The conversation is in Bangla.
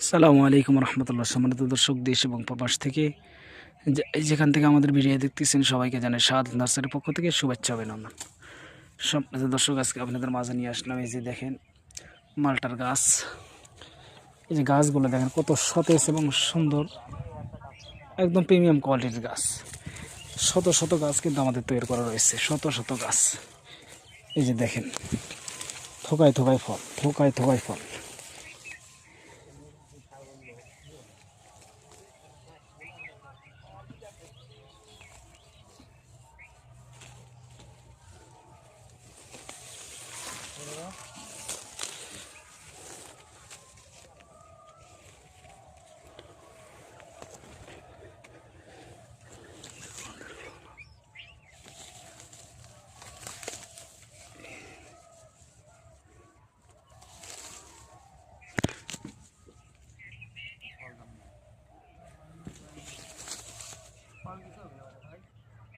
আসসালামু আলাইকুম রহমতুল্লাহ। সম্মানিত দর্শক, দেশ এবং প্রবাস থেকে যেখান থেকে আমাদের ভিডিও দেখতেছেন সবাইকে জানাই সাদ নার্সারির পক্ষ থেকে শুভেচ্ছা অভিনন্দন। সম্মানিত দর্শক, আজকে আপনাদের মাঝে নিয়ে আসলাম এই যে দেখেন মালটার গাছ। এই যে গাছগুলো দেখেন কত সতেজ এবং সুন্দর, একদম প্রিমিয়াম কোয়ালিটির গাছ। শত শত গাছ কিন্তু আমাদের তৈরি করা রয়েছে, শত শত গাছ। এই যে দেখেন থোকায় থোকায় ফল, থোকায় থোকায় ফল।